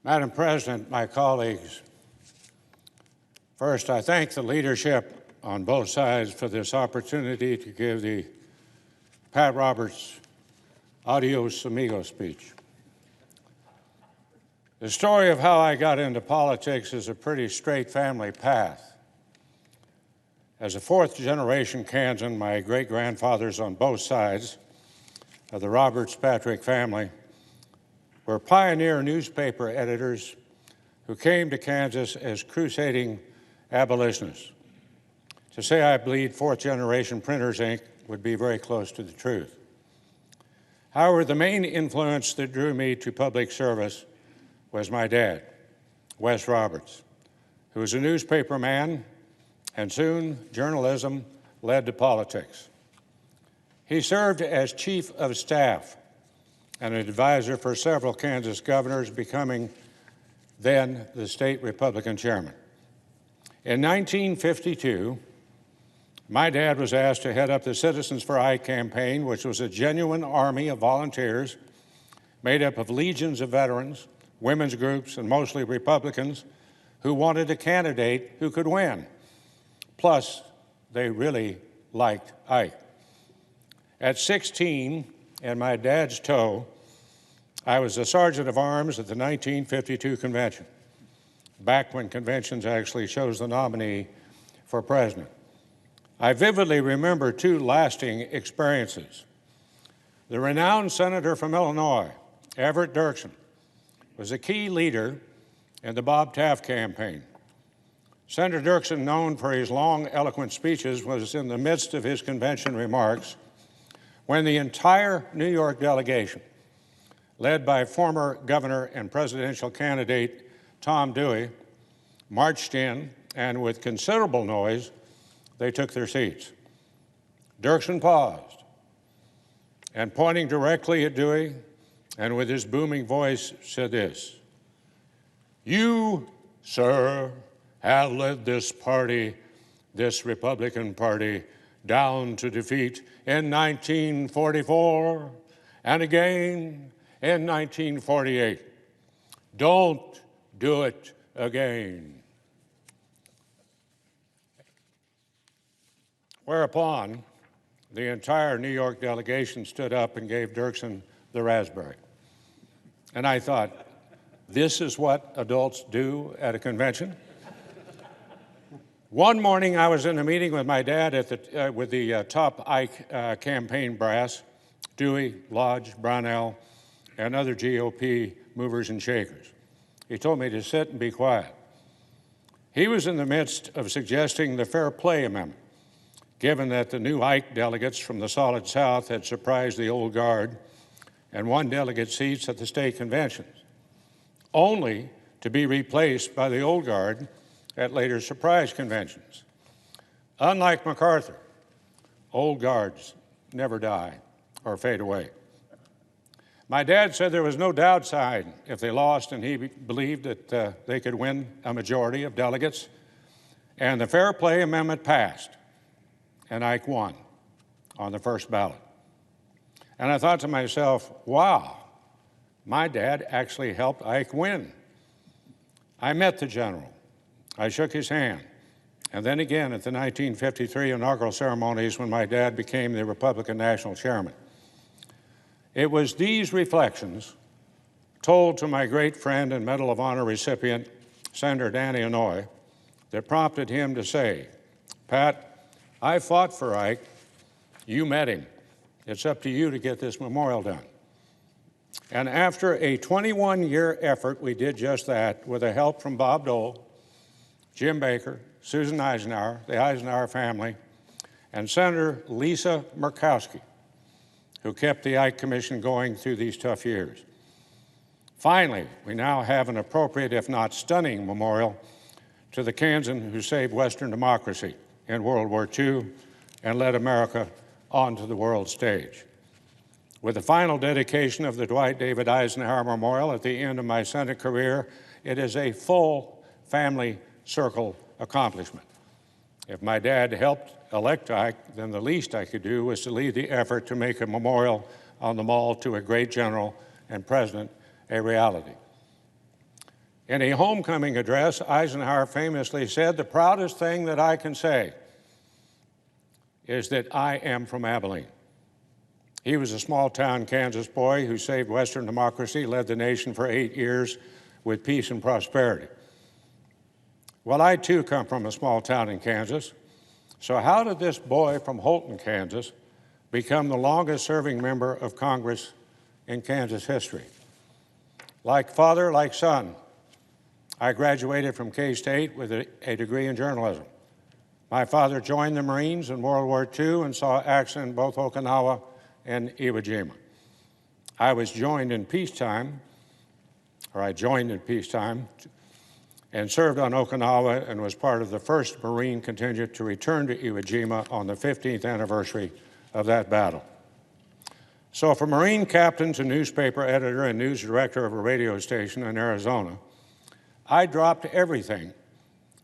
Madam President, my colleagues, first, I thank the leadership on both sides for this opportunity to give the Pat Roberts Adios Amigo speech. The story of how I got into politics is a pretty straight family path. As a fourth-generation Kansan, my great-grandfathers on both sides of the Roberts-Patrick family were pioneer newspaper editors who came to Kansas as crusading abolitionists. To say I bleed fourth-generation Printers, Inc. would be very close to the truth. However, the main influence that drew me to public service was my dad, Wes Roberts, who was a newspaper man, and soon journalism led to politics. He served as chief of staff and an advisor for several Kansas governors, becoming then the state Republican chairman. In 1952, my dad was asked to head up the Citizens for Ike campaign, which was a genuine army of volunteers made up of legions of veterans, women's groups, and mostly Republicans who wanted a candidate who could win. Plus, they really liked Ike. At 16, in my dad's tow, I was a sergeant of arms at the 1952 convention, back when conventions actually chose the nominee for president. I vividly remember two lasting experiences. The renowned senator from Illinois, Everett Dirksen, was a key leader in the Bob Taft campaign. Senator Dirksen, known for his long, eloquent speeches, was in the midst of his convention remarks when the entire New York delegation, led by former governor and presidential candidate Tom Dewey, marched in, and with considerable noise, they took their seats. Dirksen paused, and pointing directly at Dewey, and with his booming voice said this: "You, sir, have led this party, this Republican Party, down to defeat in 1944 and again in 1948. Don't do it again." Whereupon, the entire New York delegation stood up and gave Dirksen the raspberry. And I thought, this is what adults do at a convention? One morning, I was in a meeting with my dad with the top Ike campaign brass, Dewey, Lodge, Brownell, and other GOP movers and shakers. He told me to sit and be quiet. He was in the midst of suggesting the Fair Play Amendment, given that the new Ike delegates from the Solid South had surprised the old guard and won delegate seats at the state conventions, only to be replaced by the old guard at later surprise conventions. Unlike MacArthur, old guards never die or fade away. My dad said there was no downside if they lost, and he believed that they could win a majority of delegates. And the Fair Play Amendment passed, and Ike won on the first ballot. And I thought to myself, wow, my dad actually helped Ike win. I met the general. I shook his hand. And then again at the 1953 inaugural ceremonies when my dad became the Republican National Chairman. It was these reflections, told to my great friend and Medal of Honor recipient, Senator Danny Inouye, that prompted him to say, "Pat, I fought for Ike. You met him. It's up to you to get this memorial done." And after a 21-year effort, we did just that with the help from Bob Dole, Jim Baker, Susan Eisenhower, the Eisenhower family, and Senator Lisa Murkowski, who kept the Ike Commission going through these tough years. Finally, we now have an appropriate, if not stunning, memorial to the Kansan who saved Western democracy in World War II and led America onto the world stage. With the final dedication of the Dwight David Eisenhower Memorial at the end of my Senate career, it is a full family circle accomplishment. If my dad helped elect Ike, then the least I could do was to lead the effort to make a memorial on the Mall to a great general and president a reality. In a homecoming address, Eisenhower famously said, "The proudest thing that I can say is that I am from Abilene." He was a small-town Kansas boy who saved Western democracy, led the nation for 8 years with peace and prosperity. Well, I too come from a small town in Kansas. So how did this boy from Holton, Kansas, become the longest-serving member of Congress in Kansas history? Like father, like son, I graduated from K-State with a degree in journalism. My father joined the Marines in World War II and saw action in both Okinawa and Iwo Jima. I joined in peacetime and served on Okinawa and was part of the first Marine contingent to return to Iwo Jima on the 15th anniversary of that battle. So from Marine captain to newspaper editor and news director of a radio station in Arizona, I dropped everything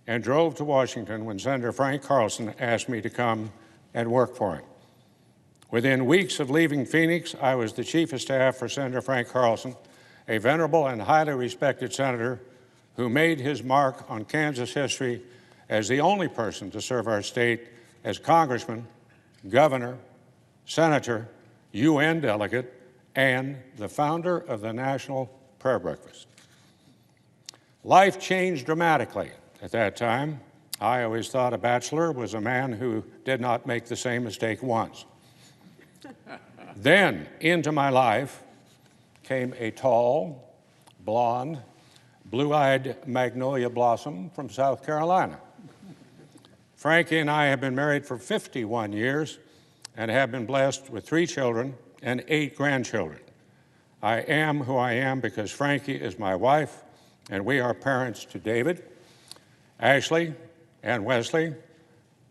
and drove to Washington when Senator Frank Carlson asked me to come and work for him. Within weeks of leaving Phoenix, I was the chief of staff for Senator Frank Carlson, a venerable and highly respected senator who made his mark on Kansas history as the only person to serve our state as congressman, governor, senator, UN delegate, and the founder of the National Prayer Breakfast. Life changed dramatically at that time. I always thought a bachelor was a man who did not make the same mistake once. Then into my life came a tall, blonde, blue-eyed magnolia blossom from South Carolina. Frankie and I have been married for 51 years and have been blessed with 3 children and 8 grandchildren. I am who I am because Frankie is my wife, and we are parents to David, Ashley, and Wesley,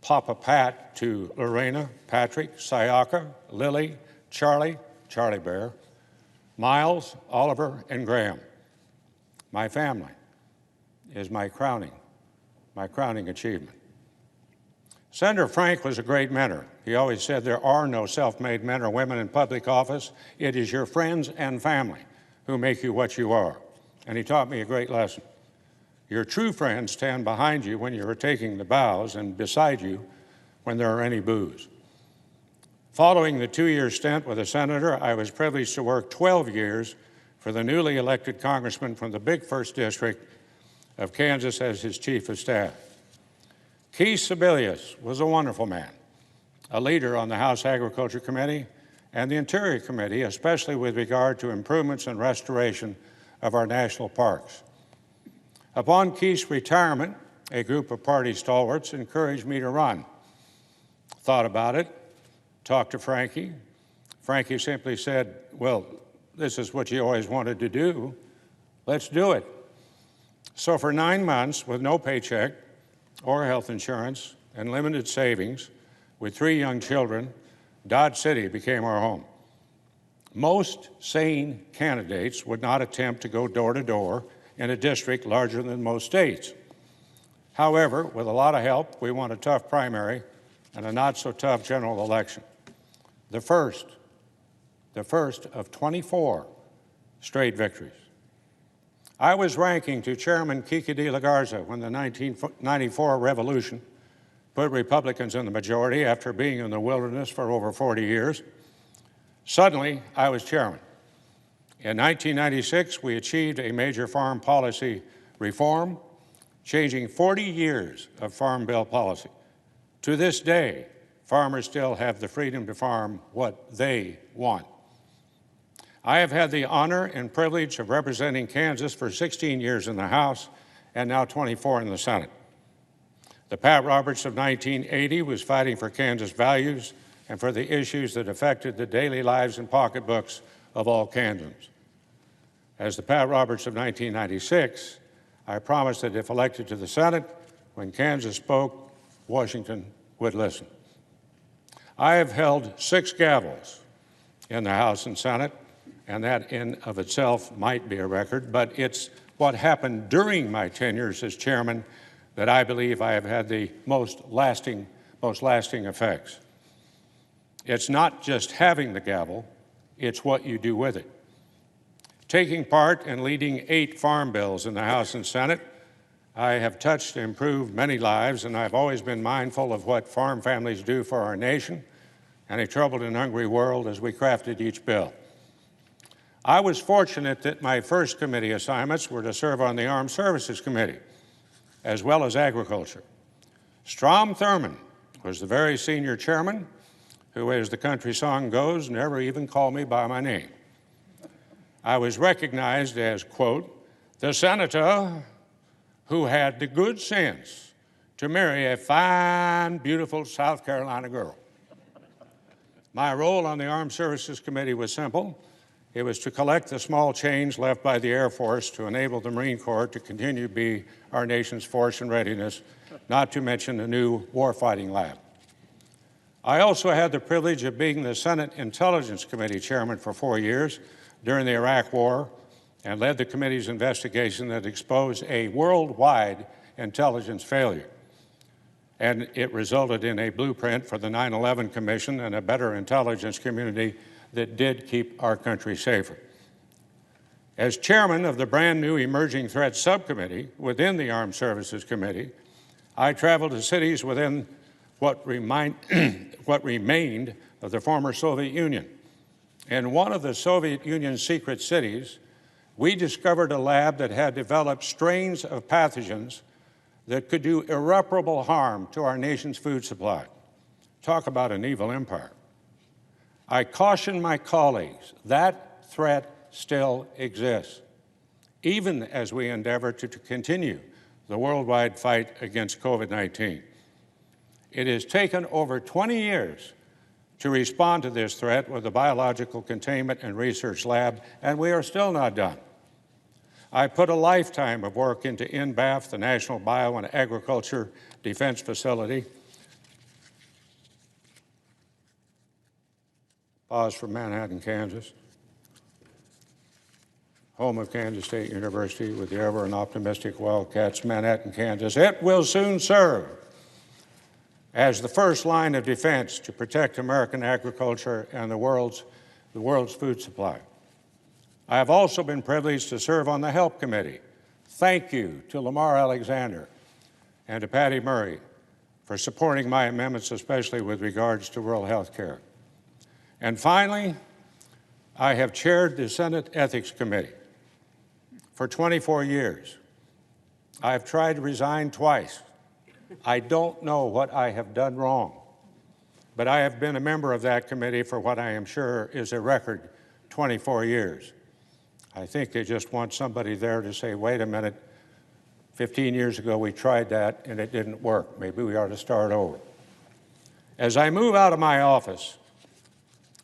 Papa Pat to Lorena, Patrick, Sayaka, Lily, Charlie Bear, Miles, Oliver, and Graham. My family is my crowning achievement. Senator Frank was a great mentor. He always said there are no self-made men or women in public office. It is your friends and family who make you what you are. And he taught me a great lesson. Your true friends stand behind you when you are taking the bows and beside you when there are any boos. Following the 2-year stint with a senator, I was privileged to work 12 years for the newly elected congressman from the big 1st District of Kansas as his chief of staff. Keith Sebelius was a wonderful man, a leader on the House Agriculture Committee and the Interior Committee, especially with regard to improvements and restoration of our national parks. Upon Keith's retirement, a group of party stalwarts encouraged me to run. Thought about it, talked to Frankie. Frankie simply said, "Well, this is what you always wanted to do. Let's do it." So for 9 months, with no paycheck or health insurance and limited savings, with 3 young children, Dodge City became our home. Most sane candidates would not attempt to go door to door in a district larger than most states. However, with a lot of help, we won a tough primary and a not-so-tough general election. The first of 24 straight victories. I was ranking to Chairman Kiki de la Garza when the 1994 revolution put Republicans in the majority after being in the wilderness for over 40 years. Suddenly, I was chairman. In 1996, we achieved a major farm policy reform, changing 40 years of Farm Bill policy. To this day, farmers still have the freedom to farm what they want. I have had the honor and privilege of representing Kansas for 16 years in the House and now 24 in the Senate. The Pat Roberts of 1980 was fighting for Kansas values and for the issues that affected the daily lives and pocketbooks of all Kansans. As the Pat Roberts of 1996, I promised that if elected to the Senate, when Kansas spoke, Washington would listen. I have held 6 gavels in the House and Senate, and that in of itself might be a record, but it's what happened during my tenures as chairman that I believe I have had the most lasting effects. It's not just having the gavel, it's what you do with it. Taking part in leading 8 farm bills in the House and Senate, I have touched and improved many lives, and I've always been mindful of what farm families do for our nation and a troubled and hungry world as we crafted each bill. I was fortunate that my first committee assignments were to serve on the Armed Services Committee, as well as Agriculture. Strom Thurmond was the very senior chairman who, as the country song goes, never even called me by my name. I was recognized as, quote, the senator who had the good sense to marry a fine, beautiful South Carolina girl. My role on the Armed Services Committee was simple. It was to collect the small change left by the Air Force to enable the Marine Corps to continue to be our nation's force and readiness, not to mention the new warfighting lab. I also had the privilege of being the Senate Intelligence Committee chairman for 4 years during the Iraq War and led the committee's investigation that exposed a worldwide intelligence failure. And it resulted in a blueprint for the 9/11 Commission and a better intelligence community that did keep our country safer. As chairman of the brand new Emerging Threats Subcommittee within the Armed Services Committee, I traveled to cities within what remained of the former Soviet Union. In one of the Soviet Union's secret cities, we discovered a lab that had developed strains of pathogens that could do irreparable harm to our nation's food supply. Talk about an evil empire. I caution my colleagues that threat still exists, even as we endeavor to continue the worldwide fight against COVID-19. It has taken over 20 years to respond to this threat with the Biological Containment and Research Lab, and we are still not done. I put a lifetime of work into NBAF, the National Bio and Agriculture Defense Facility. Pause for Manhattan, Kansas, home of Kansas State University with the ever and optimistic Wildcats, Manhattan, Kansas. It will soon serve as the first line of defense to protect American agriculture and the world's food supply. I have also been privileged to serve on the Help Committee. Thank you to Lamar Alexander and to Patty Murray for supporting my amendments, especially with regards to rural health care. And finally, I have chaired the Senate Ethics Committee for 24 years. I have tried to resign twice. I don't know what I have done wrong, but I have been a member of that committee for what I am sure is a record 24 years. I think they just want somebody there to say, wait a minute, 15 years ago we tried that and it didn't work. Maybe we ought to start over. As I move out of my office,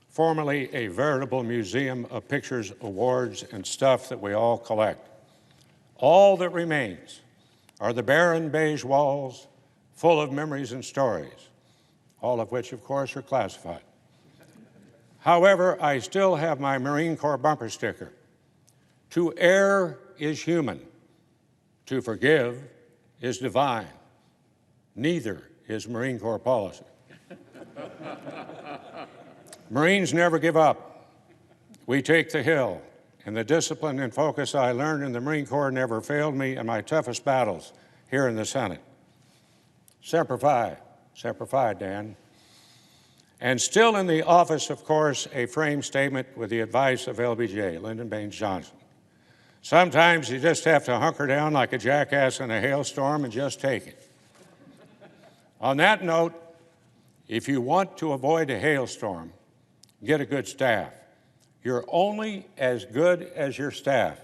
formerly a veritable museum of pictures, awards, and stuff that we all collect, all that remains are the barren beige walls full of memories and stories, all of which, of course, are classified. However, I still have my Marine Corps bumper sticker. To err is human. To forgive is divine. Neither is Marine Corps policy. Marines never give up. We take the hill, and the discipline and focus I learned in the Marine Corps never failed me in my toughest battles here in the Senate. Semper Fi, Dan. And still in the office, of course, a framed statement with the advice of LBJ, Lyndon Baines Johnson. Sometimes you just have to hunker down like a jackass in a hailstorm and just take it. On that note, if you want to avoid a hailstorm, get a good staff. You're only as good as your staff.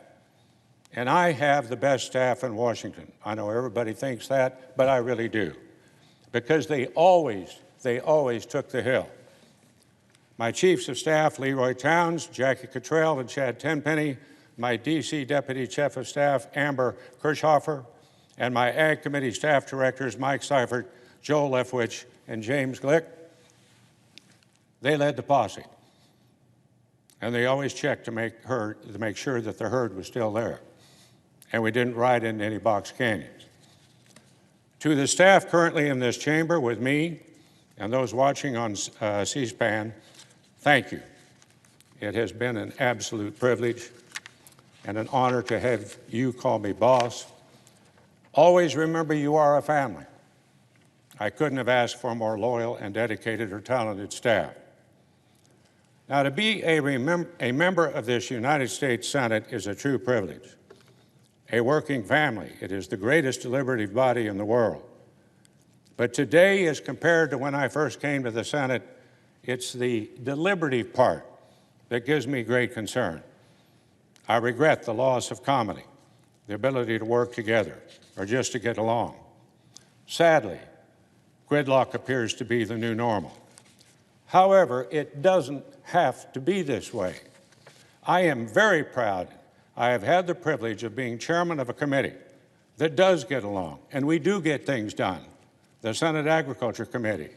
And I have the best staff in Washington. I know everybody thinks that, but I really do. Because they always took the hill. My chiefs of staff, Leroy Towns, Jackie Cottrell, and Chad Tenpenny, my D.C. Deputy Chief of Staff, Amber Kirchhofer, and my Ag Committee staff directors, Mike Seifert, Joel Leftwich, and James Glick, they led the posse. And they always checked to make sure that the herd was still there. And we didn't ride into any box canyons. To the staff currently in this chamber with me and those watching on C-SPAN, thank you. It has been an absolute privilege. and an honor to have you call me boss. Always remember you are a family. I couldn't have asked for a more loyal and dedicated or talented staff. Now, to be a member of this United States Senate is a true privilege. A working family, it is the greatest deliberative body in the world. But today, as compared to when I first came to the Senate, it's the deliberative part that gives me great concern. I regret the loss of comedy, the ability to work together, or just to get along. Sadly, gridlock appears to be the new normal. However, it doesn't have to be this way. I am very proud. I have had the privilege of being chairman of a committee that does get along, and we do get things done, the Senate Agriculture Committee.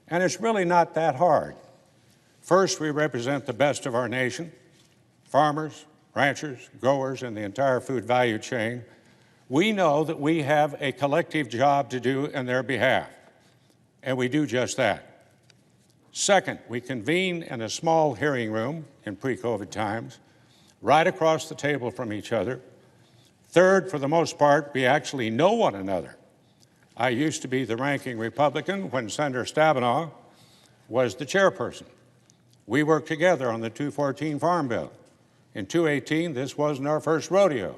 And it's really not that hard. First, we represent the best of our nation, farmers, ranchers, growers, and the entire food value chain. We know that we have a collective job to do in their behalf, and we do just that. Second, we convene in a small hearing room in pre-COVID times, right across the table from each other. Third, for the most part, we actually know one another. I used to be the ranking Republican when Senator Stabenow was the chairperson. We worked together on the 214 Farm Bill. In 218, this wasn't our first rodeo.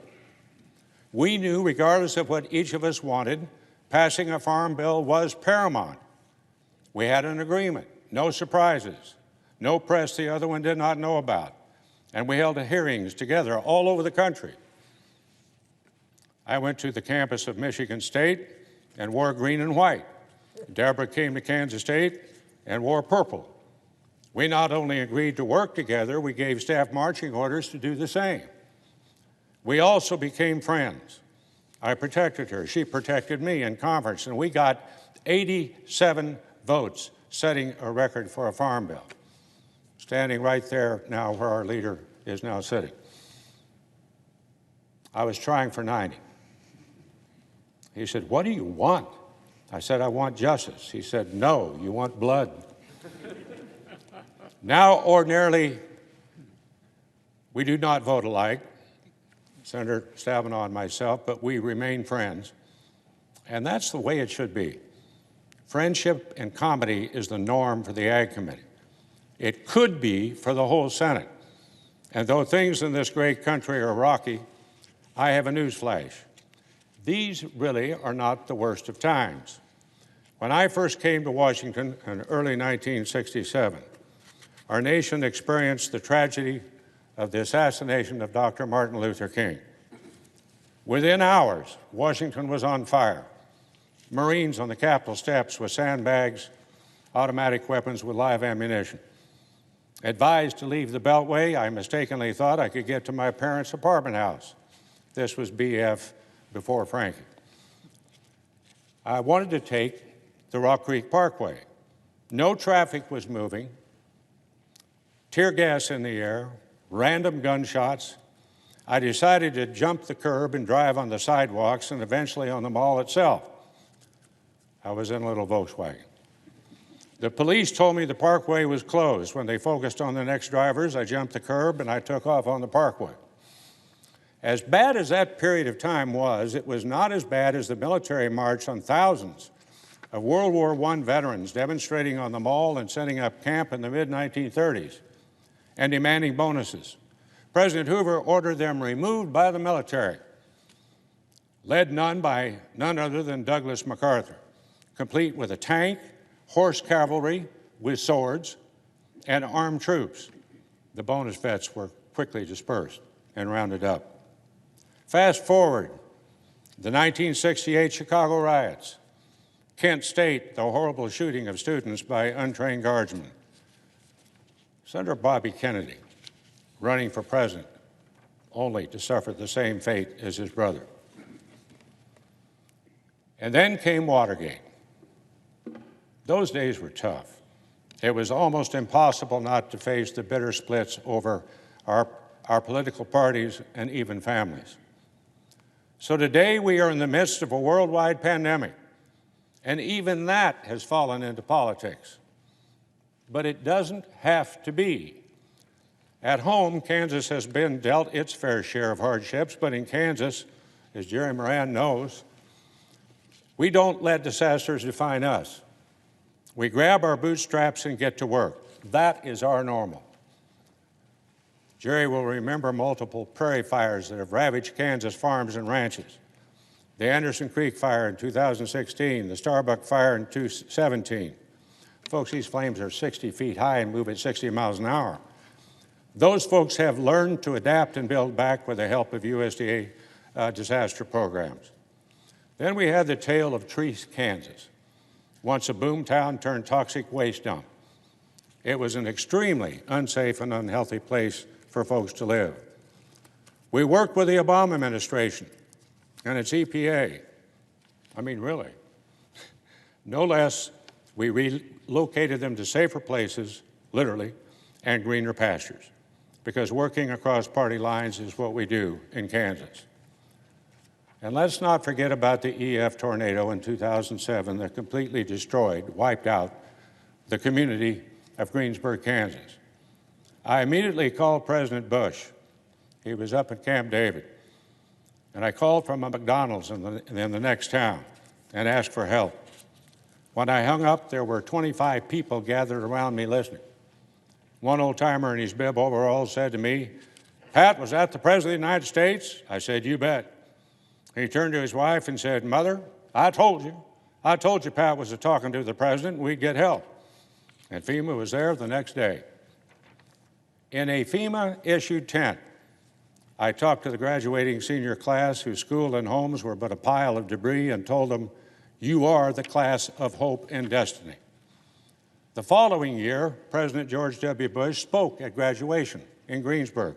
We knew, regardless of what each of us wanted, passing a farm bill was paramount. We had an agreement, no surprises, no press the other one did not know about, and we held hearings together all over the country. I went to the campus of Michigan State and wore green and white. Deborah came to Kansas State and wore purple. We not only agreed to work together, we gave staff marching orders to do the same. We also became friends. I protected her, she protected me in conference, and we got 87 votes, setting a record for a farm bill. Standing right there now where our leader is now sitting. I was trying for 90. He said, "What do you want?" I said, "I want justice." He said, "No, you want blood." Now, ordinarily, we do not vote alike, Senator Stabenow and myself, but we remain friends. And that's the way it should be. Friendship and comedy is the norm for the Ag Committee. It could be for the whole Senate. And though things in this great country are rocky, I have a news flash. These really are not the worst of times. When I first came to Washington in early 1967, our nation experienced the tragedy of the assassination of Dr. Martin Luther King. Within hours, Washington was on fire. Marines on the Capitol steps with sandbags, automatic weapons with live ammunition. Advised to leave the Beltway, I mistakenly thought I could get to my parents' apartment house. This was BF before Frankie. I wanted to take the Rock Creek Parkway. No traffic was moving. Tear gas in the air, random gunshots. I decided to jump the curb and drive on the sidewalks and eventually on the mall itself. I was in a little Volkswagen. The police told me the parkway was closed. When they focused on the next drivers, I jumped the curb and I took off on the parkway. As bad as that period of time was, it was not as bad as the military march on thousands of World War I veterans demonstrating on the mall and setting up camp in the mid-1930s and demanding bonuses. President Hoover ordered them removed by the military, led by none other than Douglas MacArthur, complete with a tank, horse cavalry with swords, and armed troops. The bonus vets were quickly dispersed and rounded up. Fast forward, the 1968 Chicago riots, Kent State, the horrible shooting of students by untrained guardsmen. Senator Bobby Kennedy, running for president, only to suffer the same fate as his brother. And then came Watergate. Those days were tough. It was almost impossible not to face the bitter splits over our political parties and even families. So today we are in the midst of a worldwide pandemic, and even that has fallen into politics. But it doesn't have to be. At home, Kansas has been dealt its fair share of hardships, but in Kansas, as Jerry Moran knows, we don't let disasters define us. We grab our bootstraps and get to work. That is our normal. Jerry will remember multiple prairie fires that have ravaged Kansas farms and ranches. The Anderson Creek fire in 2016, the Starbuck fire in 2017. Folks, these flames are 60 feet high and move at 60 miles an hour. Those folks have learned to adapt and build back with the help of USDA disaster programs. Then we had the tale of Treese, Kansas, once a boom town turned toxic waste dump. It was an extremely unsafe and unhealthy place for folks to live. We worked with the Obama administration and its EPA. I mean, really. No less, we relocated them to safer places, literally, and greener pastures, because working across party lines is what we do in Kansas. And let's not forget about the EF tornado in 2007 that completely destroyed, wiped out the community of Greensburg, Kansas. I immediately called President Bush. He was up at Camp David. And I called from a McDonald's in the next town and asked for help. When I hung up, there were 25 people gathered around me listening. One old-timer in his bib overalls said to me, "Pat, was that the President of the United States?" I said, "You bet." He turned to his wife and said, "Mother, I told you Pat was talking to the President and we'd get help." And FEMA was there the next day. In a FEMA-issued tent, I talked to the graduating senior class whose school and homes were but a pile of debris and told them, "You are the class of hope and destiny." The following year, President George W. Bush spoke at graduation in Greensburg.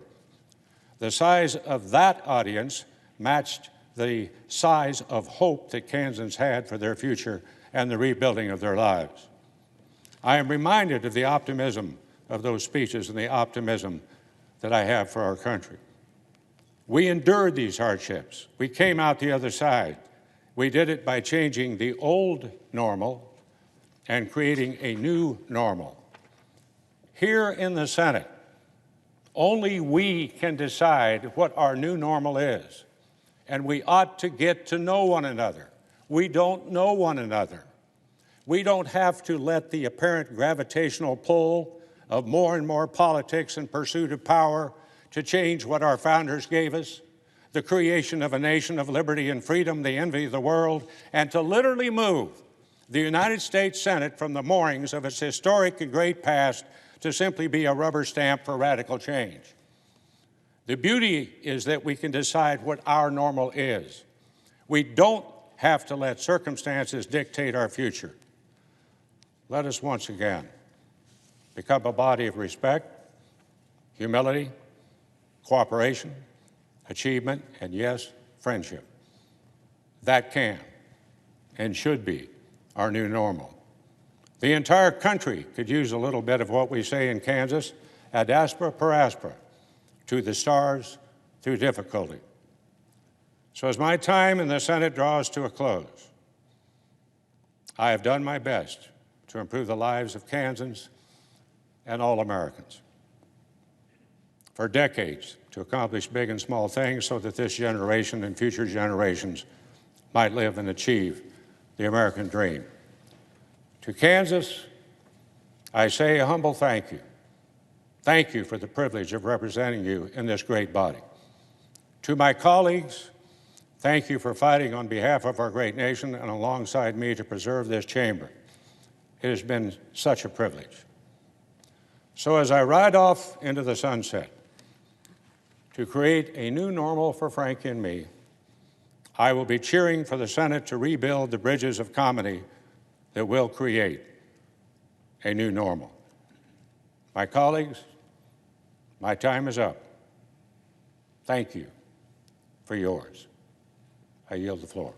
The size of that audience matched the size of hope that Kansans had for their future and the rebuilding of their lives. I am reminded of the optimism of those speeches and the optimism that I have for our country. We endured these hardships. We came out the other side. We did it by changing the old normal and creating a new normal. Here in the Senate, only we can decide what our new normal is, and we ought to get to know one another. We don't know one another. We don't have to let the apparent gravitational pull of more and more politics and pursuit of power to change what our founders gave us, the creation of a nation of liberty and freedom, the envy of the world, and to literally move the United States Senate from the moorings of its historic and great past to simply be a rubber stamp for radical change. The beauty is that we can decide what our normal is. We don't have to let circumstances dictate our future. Let us once again become a body of respect, humility, cooperation, achievement, and yes, friendship. That can and should be our new normal. The entire country could use a little bit of what we say in Kansas, ad aspera per aspera, to the stars through difficulty. So as my time in the Senate draws to a close, I have done my best to improve the lives of Kansans and all Americans. For decades, to accomplish big and small things so that this generation and future generations might live and achieve the American dream. To Kansas, I say a humble thank you. Thank you for the privilege of representing you in this great body. To my colleagues, thank you for fighting on behalf of our great nation and alongside me to preserve this chamber. It has been such a privilege. So as I ride off into the sunset to create a new normal for Frankie and me, I will be cheering for the Senate to rebuild the bridges of comedy that will create a new normal. My colleagues, my time is up. Thank you for yours. I yield the floor.